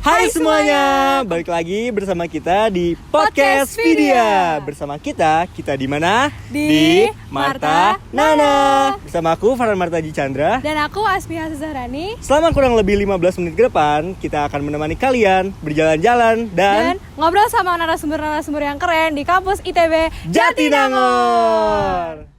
Hai semuanya, balik lagi bersama kita di Podcast Vidya. Bersama kita di mana? Di Marta Nana. Bersama aku Farhan Martaji Chandra. Dan aku Asmiha Zahrani. Selama kurang lebih 15 menit ke depan, kita akan menemani kalian berjalan-jalan dan ngobrol sama narasumber-narasumber yang keren di kampus ITB Jatinangor.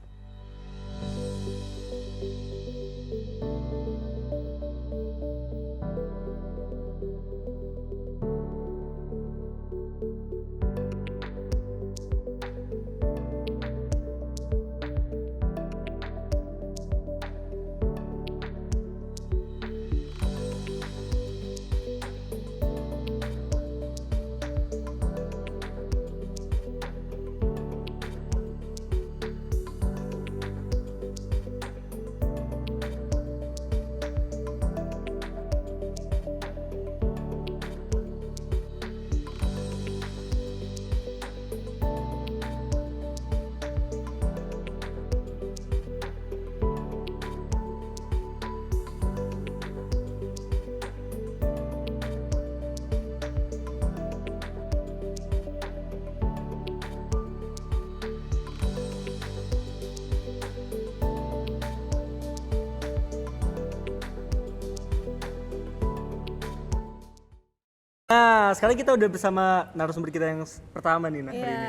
Nah, sekarang kita udah bersama narasumber kita yang pertama nih hari ini.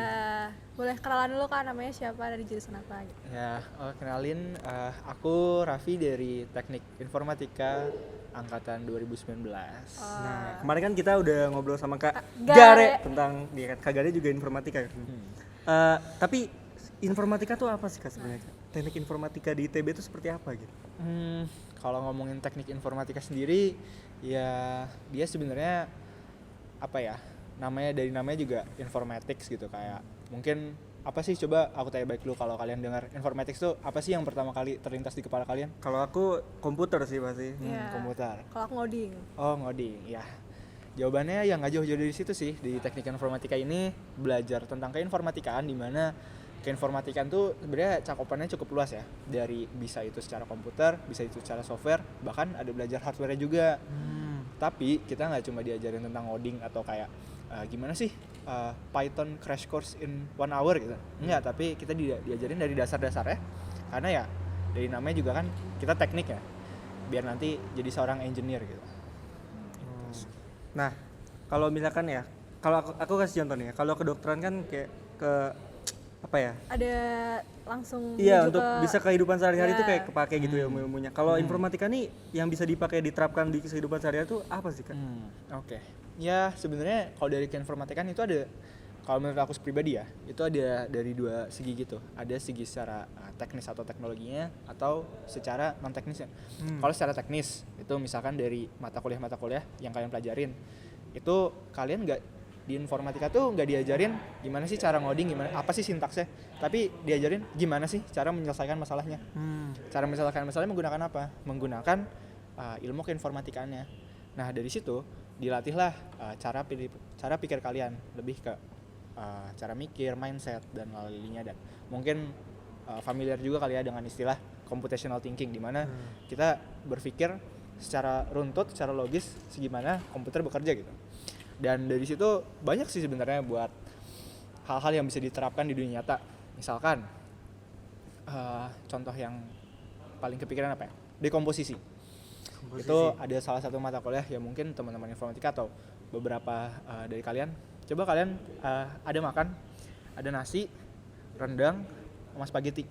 Boleh kenalan dulu kan, namanya siapa, dari jurusan apa gitu. Ya, kenalin, aku Raffi dari Teknik Informatika angkatan 2019. Nah, kemarin kan kita udah ngobrol sama Kak Gare. Gare tentang Kak Gare juga informatika kan. Tapi informatika tuh apa sih Kak sebenarnya? Teknik informatika di ITB itu seperti apa gitu? Kalau ngomongin teknik informatika sendiri, ya dia sebenarnya apa ya? Dari namanya juga informatics gitu, kayak mungkin apa sih, coba aku tanya baik dulu, kalau kalian dengar informatics tuh apa sih yang pertama kali terlintas di kepala kalian? Kalau aku komputer sih pasti. Komputer. Kalau aku ngoding. Oh, ngoding, ya. Jawabannya ya nggak jauh-jauh dari situ sih. Di teknik informatika ini belajar tentang keinformatikaan, di mana keinformatikaan tuh sebenarnya cakupannya cukup luas ya. Dari bisa itu secara komputer, bisa itu secara software, bahkan ada belajar hardware juga. Tapi kita nggak cuma diajarin tentang ngoding atau kayak gimana sih Python crash course in 1 hour gitu. Enggak, tapi kita diajarin dari dasar-dasarnya. Karena ya dari namanya juga kan kita teknik ya, biar nanti jadi seorang engineer gitu. Nah, kalau misalkan ya, kalau aku kasih contoh nih ya, kalau kedokteran kan kayak ke apa ya? Ada langsung Iya, menuju untuk bisa kehidupan sehari-hari itu kayak kepake gitu ya ilmu-ilmunya. Kalau informatika nih yang bisa dipakai diterapkan di kehidupan sehari-hari itu apa sih Kak? Oke. Ya sebenarnya kalau dari keinformatikaan itu ada, kalau menurut aku pribadi ya, itu ada dari dua segi gitu. Ada segi secara teknis atau teknologinya, atau secara non teknisnya. Kalau secara teknis itu misalkan dari mata kuliah yang kalian pelajarin, itu kalian di informatika tuh nggak diajarin gimana sih cara ngoding, gimana apa sih sintaksnya, tapi diajarin gimana sih cara menyelesaikan masalahnya. Cara menyelesaikan masalahnya menggunakan apa? Menggunakan ilmu keinformatikaannya. Nah dari situ dilatihlah cara pikir kalian, lebih ke cara mikir, mindset dan lain-lainnya. Dan mungkin familiar juga kali ya dengan istilah computational thinking, di mana kita berpikir secara runtut, secara logis segimana komputer bekerja gitu. Dan dari situ banyak sih sebenarnya buat hal-hal yang bisa diterapkan di dunia nyata. Misalkan contoh yang paling kepikiran apa ya? Dekomposisi. Itu ada salah satu mata kuliah yang mungkin teman-teman informatika atau beberapa dari kalian, coba kalian ada makan, ada nasi, rendang, sama spaghetti.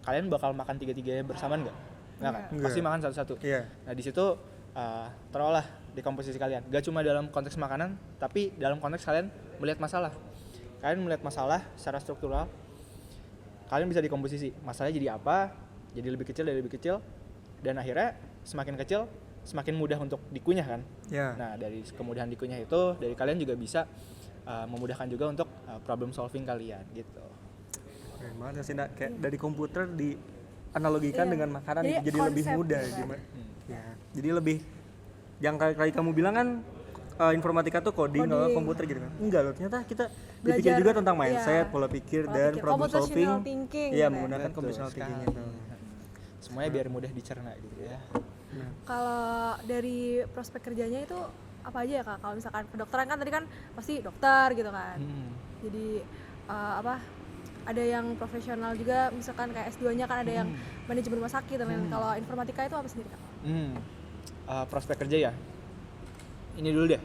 Kalian bakal makan tiga-tiganya bersamaan nggak? Nggak kan? Pasti makan satu-satu. Nah di situ terolah dekomposisi kalian. Gak cuma dalam konteks makanan, tapi dalam konteks kalian melihat masalah. Kalian melihat masalah secara struktural, kalian bisa dekomposisi. Masalahnya jadi apa? Jadi lebih kecil, dan akhirnya semakin kecil, semakin mudah untuk dikunyah kan? Nah dari kemudahan dikunyah itu, dari kalian juga bisa memudahkan juga untuk problem solving kalian gitu. Keren banget sih, kayak dari komputer dianalogikan dengan makanan jadi lebih mudah gimana? Jadi lebih, yang kali kamu bilang kan informatika tuh coding atau komputer gitu kan? Enggak loh, ternyata kita dipikir juga tentang mindset, pola pikir dan problem solving. Iya, menggunakan computational thinking itu. Semuanya biar mudah dicerna gitu ya. Kalau dari prospek kerjanya itu apa aja ya Kak? Kalau misalkan kedokteran kan tadi kan pasti dokter gitu kan. Jadi ada yang profesional juga, misalkan kayak S2-nya kan ada yang manajemen rumah sakit dan lain-lain. Kalau informatika itu apa sendiri Kak? Prospek kerja ya. Ini dulu deh.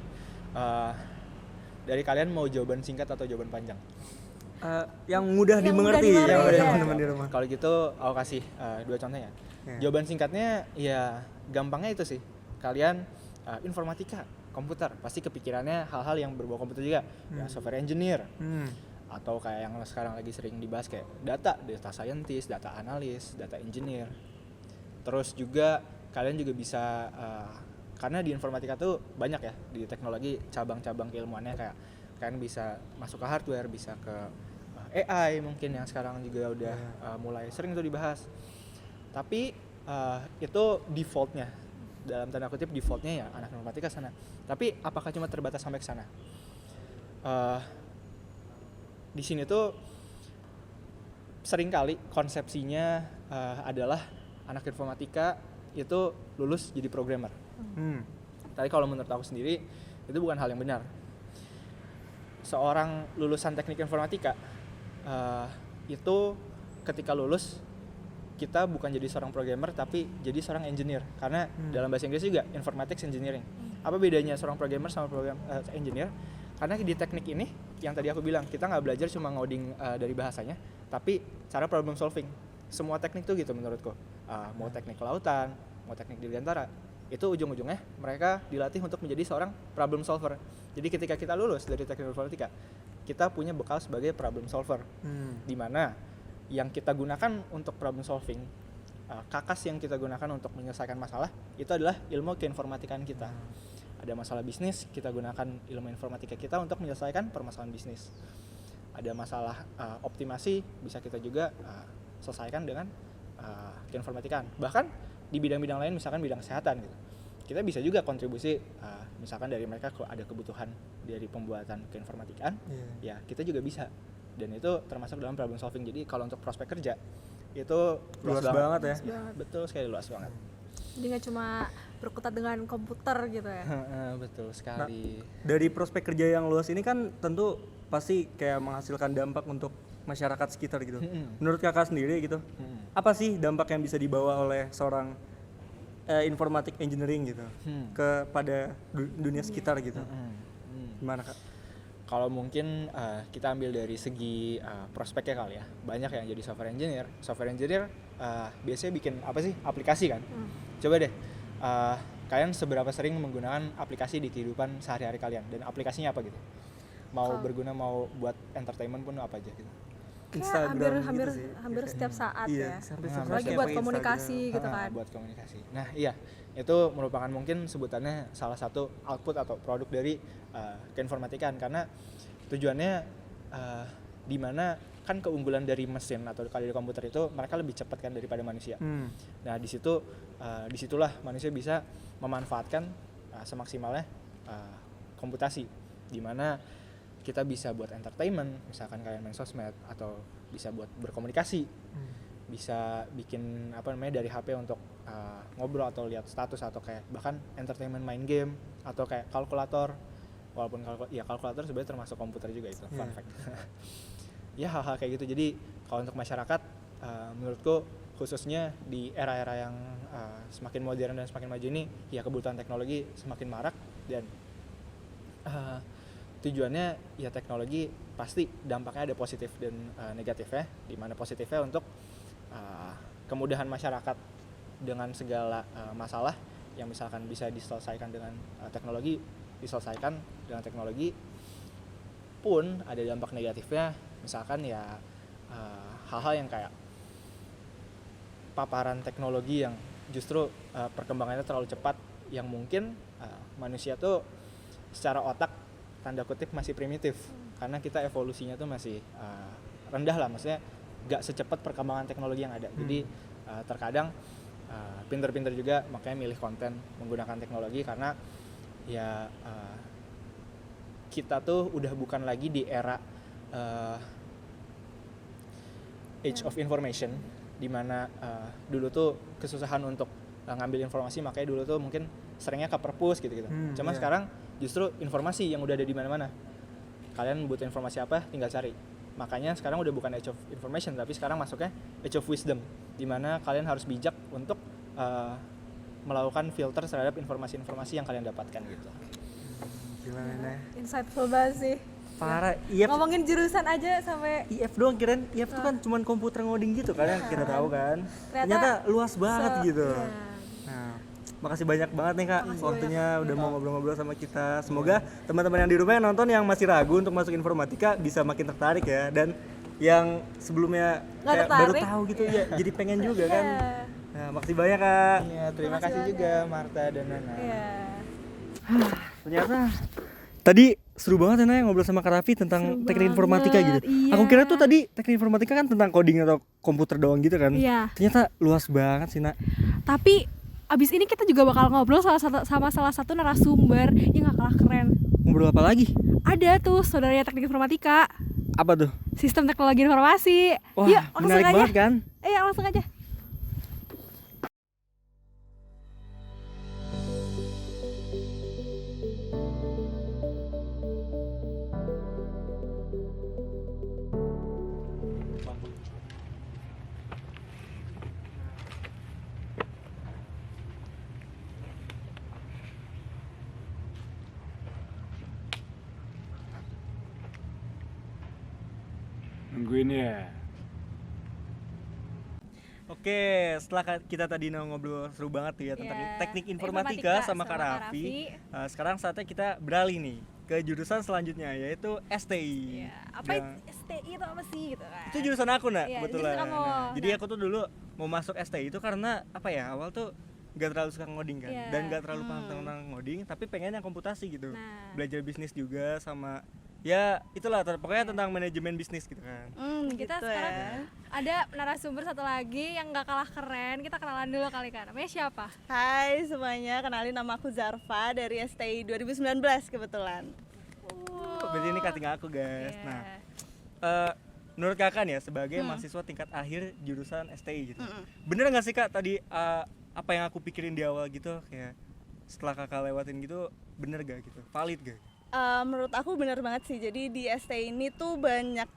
Dari kalian mau jawaban singkat atau jawaban panjang? Yang mudah dimengerti ya teman-teman di rumah. Kalau gitu aku kasih 2 contohnya. Jawaban singkatnya ya gampangnya itu sih. Kalian informatika, komputer, pasti kepikirannya hal-hal yang berbau komputer juga. Ya, software engineer. Atau kayak yang sekarang lagi sering dibahas kayak data scientist, data analis, data engineer. Terus juga kalian juga bisa karena di informatika tuh banyak ya, di teknologi cabang-cabang keilmuannya, kayak kalian bisa masuk ke hardware, bisa ke AI mungkin yang sekarang juga udah mulai sering tuh dibahas. Tapi itu defaultnya, dalam tanda kutip defaultnya ya anak informatika sana. Tapi apakah cuma terbatas sampai ke sana? Di sini tuh seringkali konsepsinya adalah anak informatika itu lulus jadi programmer. Tapi kalau menurut aku sendiri itu bukan hal yang benar. Seorang lulusan teknik informatika itu ketika lulus kita bukan jadi seorang programmer tapi jadi seorang engineer, karena dalam bahasa Inggris juga informatics engineering. Apa bedanya seorang programmer sama engineer? Karena di teknik ini yang tadi aku bilang, kita nggak belajar cuma ngoding dari bahasanya, tapi cara problem solving. Semua teknik tuh gitu menurutku. Mau teknik kelautan, mau teknik dirgantara, itu ujung-ujungnya mereka dilatih untuk menjadi seorang problem solver. Jadi ketika kita lulus dari teknik informatika, kita punya bekal sebagai problem solver. Di mana yang kita gunakan untuk problem solving, kakas yang kita gunakan untuk menyelesaikan masalah, itu adalah ilmu keinformatikaan kita. Ada masalah bisnis, kita gunakan ilmu informatika kita untuk menyelesaikan permasalahan bisnis. Ada masalah optimasi, bisa kita juga selesaikan dengan keinformatikaan. Bahkan di bidang-bidang lain, misalkan bidang kesehatan gitu, kita bisa juga kontribusi, misalkan dari mereka kalau ada kebutuhan dari pembuatan keinformatikaan, ya kita juga bisa. Dan itu termasuk dalam problem solving. Jadi kalau untuk prospek kerja itu luas banget ya. Betul sekali, luas banget. Jadi nggak cuma berkutat dengan komputer gitu ya. Betul sekali. Dari prospek kerja yang luas ini kan tentu pasti kayak menghasilkan dampak untuk masyarakat sekitar gitu. Menurut kakak sendiri gitu, apa sih dampak yang bisa dibawa oleh seorang informatik engineering gitu kepada dunia sekitar gitu? Gimana kak? Kalau mungkin kita ambil dari segi prospeknya kali ya, banyak yang jadi software engineer. Software engineer biasanya bikin apa sih? Aplikasi kan? Coba deh, kalian seberapa sering menggunakan aplikasi di kehidupan sehari-hari kalian? Dan aplikasinya apa gitu? Mau berguna, mau buat entertainment pun apa aja gitu? Instagram hampir setiap saat ya. Apalagi buat komunikasi gitu kan. Buat komunikasi. Nah iya, itu merupakan mungkin sebutannya salah satu output atau produk dari keinformatikaan, karena tujuannya di mana kan keunggulan dari mesin atau dari komputer itu mereka lebih cepat kan daripada manusia. Nah disitulah manusia bisa memanfaatkan semaksimalnya komputasi, di mana kita bisa buat entertainment, misalkan kalian main sosmed, atau bisa buat berkomunikasi, bisa bikin dari HP untuk ngobrol atau lihat status, atau kayak bahkan entertainment main game, atau kayak kalkulator, walaupun kalkulator sebenarnya termasuk komputer juga, itu fun fact. Ya hal-hal kayak gitu. Jadi kalau untuk masyarakat menurutku khususnya di era-era yang semakin modern dan semakin maju ini, ya kebutuhan teknologi semakin marak, dan tujuannya ya teknologi pasti dampaknya ada positif dan negatifnya, di mana positifnya untuk kemudahan masyarakat dengan segala masalah yang misalkan bisa diselesaikan dengan teknologi, diselesaikan dengan teknologi. Pun ada dampak negatifnya, misalkan ya hal-hal yang kayak paparan teknologi yang justru perkembangannya terlalu cepat, yang mungkin manusia tuh secara otak tanda kutip masih primitif, karena kita evolusinya tuh masih rendah lah, maksudnya gak secepat perkembangan teknologi yang ada. Jadi terkadang pinter-pinter juga makanya milih konten menggunakan teknologi, karena ya kita tuh udah bukan lagi di era age of information, dimana dulu tuh kesusahan untuk ngambil informasi, makanya dulu tuh mungkin seringnya ke perpus gitu-gitu. Cuma sekarang justru informasi yang udah ada di mana-mana. Kalian butuh informasi apa, tinggal cari. Makanya sekarang udah bukan age of information, tapi sekarang masuknya age of wisdom, di mana kalian harus bijak untuk melakukan filter terhadap informasi-informasi yang kalian dapatkan gitu. Gimana? Insightful banget sih. Parah, IF Ngomongin jurusan aja sampai IF doang, kirain IF tuh kan cuman komputer ngoding gitu kan yang kita tahu kan. Ternyata luas banget gitu. Iya. Nah, makasih banyak banget nih Kak Makasih waktunya udah mau ngobrol-ngobrol sama kita. Semoga teman-teman yang di rumah yang nonton yang masih ragu untuk masuk informatika bisa makin tertarik ya, dan yang sebelumnya Nggak kayak baru tertarik, tahu gitu ya jadi pengen juga kan. Iya. Nah, makasih banyak Kak. Iya, terima Makasih kasih banyak. juga Marta dan Nana. Iya. Ternyata tadi seru banget ya Naya ngobrol sama Kak Raffi tentang Seru teknik informatika banget, gitu. iya. Aku kira tuh tadi teknik informatika kan tentang coding atau komputer doang gitu kan. Iya. Ternyata luas banget sih, Nak. Tapi abis ini kita juga bakal ngobrol sama salah satu narasumber yang gak kalah keren. Ngobrol apa lagi? Ada tuh saudaranya teknik informatika, Apa tuh? sistem teknologi informasi. Wah, Yuk, langsung menarik aja. banget kan? Iya, langsung aja. Nungguin ya. Oke, setelah kita tadi ngobrol seru banget tuh ya tentang Iya, teknik informatika sama Kak Kak Raffi. Sekarang saatnya kita beralih nih ke jurusan selanjutnya yaitu STI. Iya. Apa Yang- STI itu apa sih gitu kan? Itu jurusan aku Nak, Iya, kebetulan. jurusan kamu. Nah, jadi Nah. aku tuh dulu mau masuk STI itu karena apa ya, awal tuh gak terlalu suka ngoding kan, Iya. dan gak terlalu paham tentang ngoding, tapi pengen yang komputasi gitu. Nah. Belajar bisnis juga sama ya itulah pokoknya tentang manajemen bisnis gitu kan. Kita gitu sekarang ya. ada narasumber satu lagi yang gak kalah keren. Kita kenalan dulu kali kan. Namanya siapa? Hai semuanya, kenalin nama aku Zarfa dari STI 2019 kebetulan. Berarti ini cutting aku guys. Iya. Nah, menurut kakak nih ya sebagai mahasiswa tingkat akhir jurusan STI gitu, bener nggak sih Kak tadi apa yang aku pikirin di awal gitu, kayak setelah kakak lewatin gitu bener gak gitu, valid gak? Menurut aku benar banget sih. Jadi di STI ini tuh banyak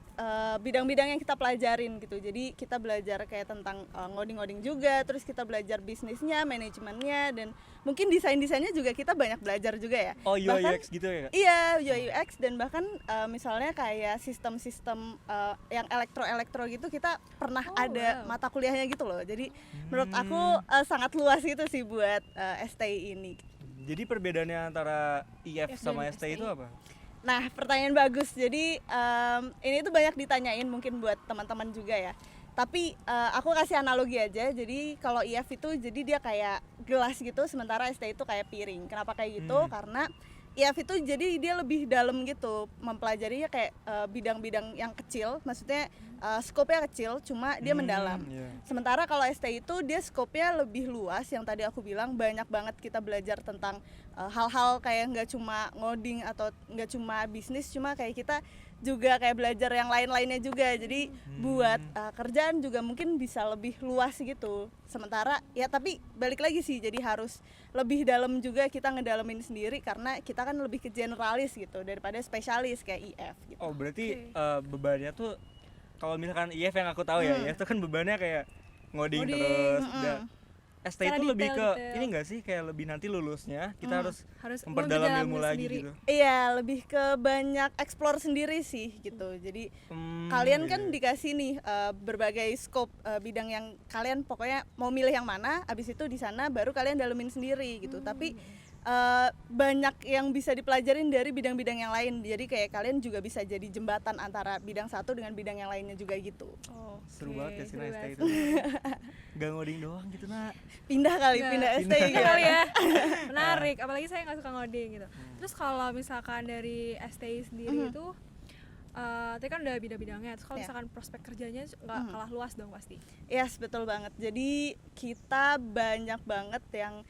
bidang-bidang yang kita pelajarin gitu. Jadi kita belajar kayak tentang ngoding-ngoding juga, terus kita belajar bisnisnya, manajemennya, dan mungkin desain-desainnya juga kita banyak belajar juga ya. Oh UI Bahkan- UX gitu ya Kak? Iya, UI UX, dan bahkan misalnya kayak sistem-sistem yang elektro gitu kita pernah ada mata kuliahnya gitu loh. Jadi menurut aku sangat luas gitu sih buat STI ini. Jadi perbedaannya antara IF sama dan STI itu apa? Nah, pertanyaan bagus. Jadi ini tuh banyak ditanyain mungkin buat teman-teman juga ya. Tapi aku kasih analogi aja. Jadi kalau IF itu jadi dia kayak gelas gitu, sementara STI itu kayak piring. Kenapa kayak gitu? Karena IF itu jadi dia lebih dalam gitu, mempelajarinya kayak bidang-bidang yang kecil, maksudnya skopnya kecil, cuma dia mendalam. Iya. Sementara kalau STI itu dia skopnya lebih luas, yang tadi aku bilang banyak banget kita belajar tentang hal-hal kayak nggak cuma ngoding atau nggak cuma bisnis, cuma kayak kita juga kayak belajar yang lain-lainnya juga. Jadi buat kerjaan juga mungkin bisa lebih luas gitu. Sementara ya tapi balik lagi sih, jadi harus lebih dalam juga kita ngedalamin sendiri karena kita kan lebih ke generalis gitu daripada spesialis kayak IF gitu. Oh berarti bebannya tuh kalau misalkan IF yang aku tahu ya, IF itu kan bebannya kayak ngoding Ngoding, terus. STI Secara itu lebih ke detail. ini enggak sih, kayak lebih nanti lulusnya kita harus Harus memperdalam ngedalamin ilmu lagi sendiri. gitu. Iya, lebih ke banyak explore sendiri sih gitu. Jadi kalian kan dikasih nih berbagai scope bidang yang kalian pokoknya mau milih yang mana, abis itu di sana baru kalian dalemin sendiri gitu. Tapi banyak yang bisa dipelajarin dari bidang-bidang yang lain. Jadi kayak kalian juga bisa jadi jembatan antara bidang satu dengan bidang yang lainnya juga gitu. Seru banget ya sih seru STI banget. itu. Gak ngoding doang gitu Nak. Pindah kali, Nah, pindah pindah STI kali gitu. ya. Menarik, apalagi saya nggak suka ngoding gitu. Terus kalau misalkan dari STI sendiri itu tadi kan udah bidang-bidangnya. Terus kalau Iya. misalkan prospek kerjanya nggak kalah luas dong pasti. Yes, betul banget. Jadi kita banyak banget yang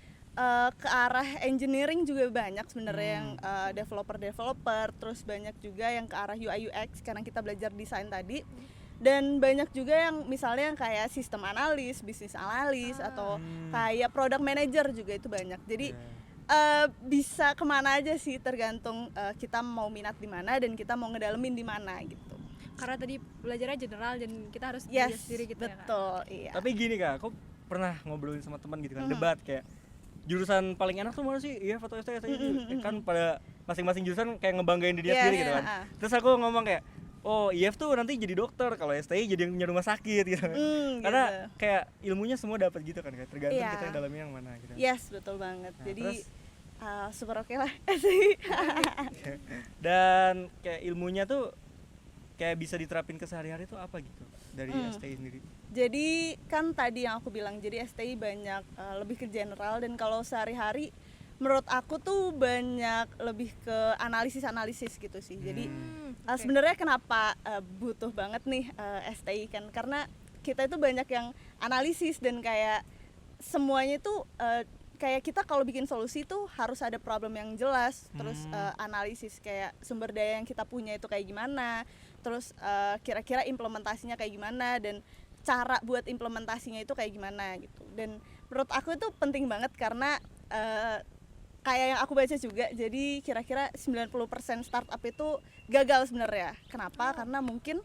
ke arah engineering juga banyak sebenarnya yang developer, terus banyak juga yang ke arah UI UX karena kita belajar desain tadi. Dan banyak juga yang misalnya kayak sistem analis, bisnis analis atau kayak product manager juga itu banyak. Jadi bisa kemana aja sih, tergantung kita mau minat di mana dan kita mau ngedalemin di mana gitu. Karena tadi belajarnya general dan kita harus belajar sendiri gitu ya Kak. Betul, iya. Tapi gini Kak, aku pernah ngobrolin sama teman gitu kan, debat kayak jurusan paling enak tuh mana sih? Iya, foto STI kan pada masing-masing jurusan kayak ngebanggain diri dia sendiri gitu kan. Terus aku ngomong kayak, oh IF tuh nanti jadi dokter, kalau STI jadi yang punya rumah sakit gitu kan. Karena gitu. kayak ilmunya semua dapat gitu kan, kayak tergantung kita yang dalamnya yang mana gitu. Yes, betul banget. Nah, Jadi terus, super oke lah. dan kayak ilmunya tuh kayak bisa diterapin ke sehari-hari tuh apa gitu dari STI sendiri? Jadi kan tadi yang aku bilang, jadi STI banyak lebih ke general, dan kalau sehari-hari menurut aku tuh banyak lebih ke analisis gitu sih. Jadi sebenarnya kenapa butuh banget nih STI kan, karena kita itu banyak yang analisis dan kayak semuanya tuh kayak kita kalau bikin solusi tuh harus ada problem yang jelas, terus analisis kayak sumber daya yang kita punya itu kayak gimana, terus kira-kira implementasinya kayak gimana, dan cara buat implementasinya itu kayak gimana gitu. Dan menurut aku itu penting banget karena kayak yang aku baca juga, jadi kira-kira 90% startup itu gagal sebenarnya. Kenapa? Karena mungkin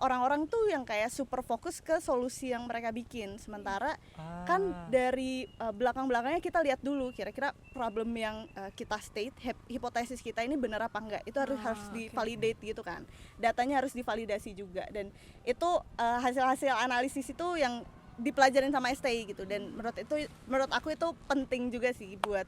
orang-orang tuh yang kayak super fokus ke solusi yang mereka bikin, sementara kan dari belakang-belakangnya kita lihat dulu kira-kira problem yang kita state, hipotesis kita ini benar apa enggak, itu harus divalidate gitu kan, datanya harus divalidasi juga, dan itu hasil-hasil analisis itu yang dipelajarin sama STI gitu. Dan menurut aku itu penting juga sih buat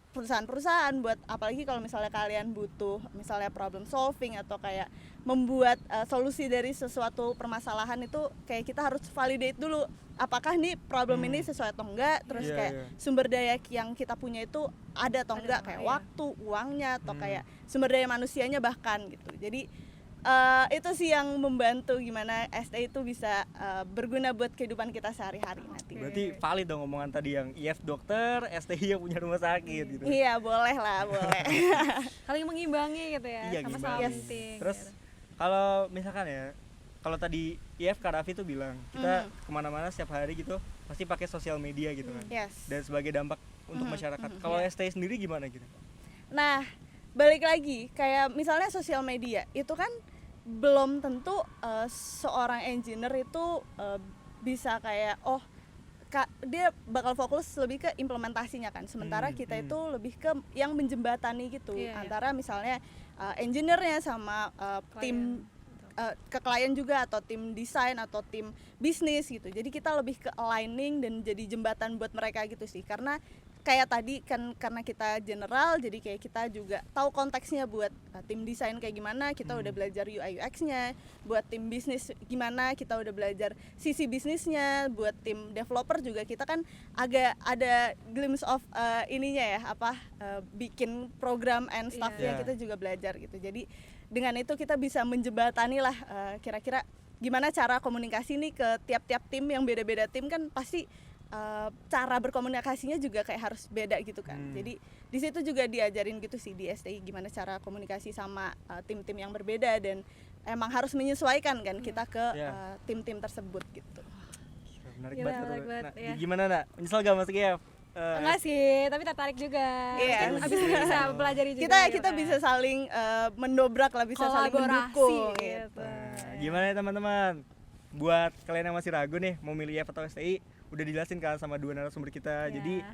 perusahaan-perusahaan, buat apalagi kalau misalnya kalian butuh misalnya problem solving atau kayak membuat solusi dari sesuatu permasalahan, itu kayak kita harus validate dulu apakah nih problem ini sesuai atau enggak, terus kayak sumber daya yang kita punya itu ada atau enggak, kayak waktu, uangnya, atau kayak sumber daya manusianya bahkan gitu. Jadi itu sih yang membantu gimana STI itu bisa berguna buat kehidupan kita sehari-hari nanti. Berarti valid dong omongan tadi yang IF dokter, STI yang punya rumah sakit gitu. Iya, boleh lah, boleh. Saling mengimbangi gitu ya, Iya, sama-sama gimana? penting. Terus gitu. kalau misalkan ya, kalau tadi IF Kak Raffi tuh bilang kita kemana-mana setiap hari gitu pasti pakai sosial media gitu kan. Yes. Dan sebagai dampak untuk masyarakat. Kalau STI sendiri gimana gitu? Nah, balik lagi kayak misalnya sosial media itu kan belum tentu seorang engineer itu bisa kayak dia bakal fokus lebih ke implementasinya kan, sementara kita itu lebih ke yang menjembatani gitu antara misalnya engineer-nya sama tim ke klien juga, atau tim desain atau tim bisnis gitu. Jadi kita lebih ke aligning dan jadi jembatan buat mereka gitu sih, karena kayak tadi kan karena kita general, jadi kayak kita juga tahu konteksnya buat tim desain kayak gimana, kita udah belajar UI UX-nya, buat tim bisnis gimana, kita udah belajar sisi bisnisnya, buat tim developer juga kita kan agak ada glimpse of ininya ya, bikin program and stuff-nya kita juga belajar gitu. Jadi dengan itu kita bisa menjembatani lah kira-kira gimana cara komunikasi nih ke tiap-tiap tim, yang beda-beda tim kan pasti cara berkomunikasinya juga kayak harus beda gitu kan. Jadi di situ juga diajarin gitu sih di STI gimana cara komunikasi sama tim-tim yang berbeda, dan emang harus menyesuaikan kan kita ke tim-tim tersebut gitu. Menarik Gila, banget. menarik banget, Nah, ya. gimana Nak? Menyesal gak masuk IF? Enggak sih, tapi tertarik juga. Iya. Mungkin abis ini bisa pelajari juga. Kita bisa saling mendobrak lah, bisa saling kolaborasi mendukung gitu. Gimana ya teman-teman? Buat kalian yang masih ragu nih mau milih IF atau STI, udah dijelasin kan sama dua narasumber kita. Jadi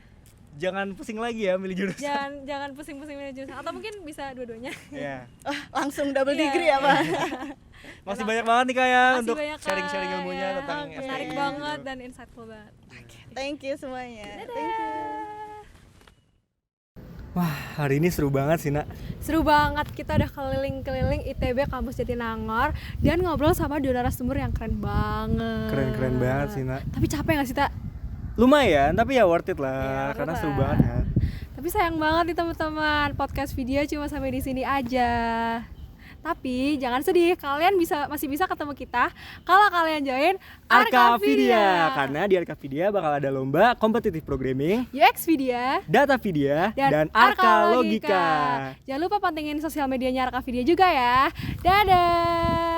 jangan pusing lagi ya milih jurusan. Jangan pusing-pusing milih jurusan, atau mungkin bisa dua-duanya. Iya. Langsung double degree ya Pak. Masih banyak banget nih kayak Masih untuk banyak, Kak. sharing-sharing ilmunya Ya, tentang STI. menarik banget dan insightful banget. Thank you semuanya. Dadah. Thank you. Wah, hari ini seru banget sih, Nak. Seru banget, kita udah keliling-keliling ITB Kampus Jatinangor dan ngobrol sama dua narasumber yang keren banget. Keren-keren banget sih, Nak. Tapi capek gak sih, Tak? Lumayan, tapi ya worth it lah, Ya, worth karena it seru lah. banget kan. Tapi sayang banget nih teman-teman, podcast video cuma sampai di sini aja. Tapi jangan sedih, kalian masih bisa ketemu kita kalau kalian join Arkavidia, karena di Arkavidia bakal ada lomba kompetitif programming, UX Vidya, data Vidya, dan Arka Arka Logika. Jangan lupa pantengin sosial medianya Arkavidia juga ya. Dadah.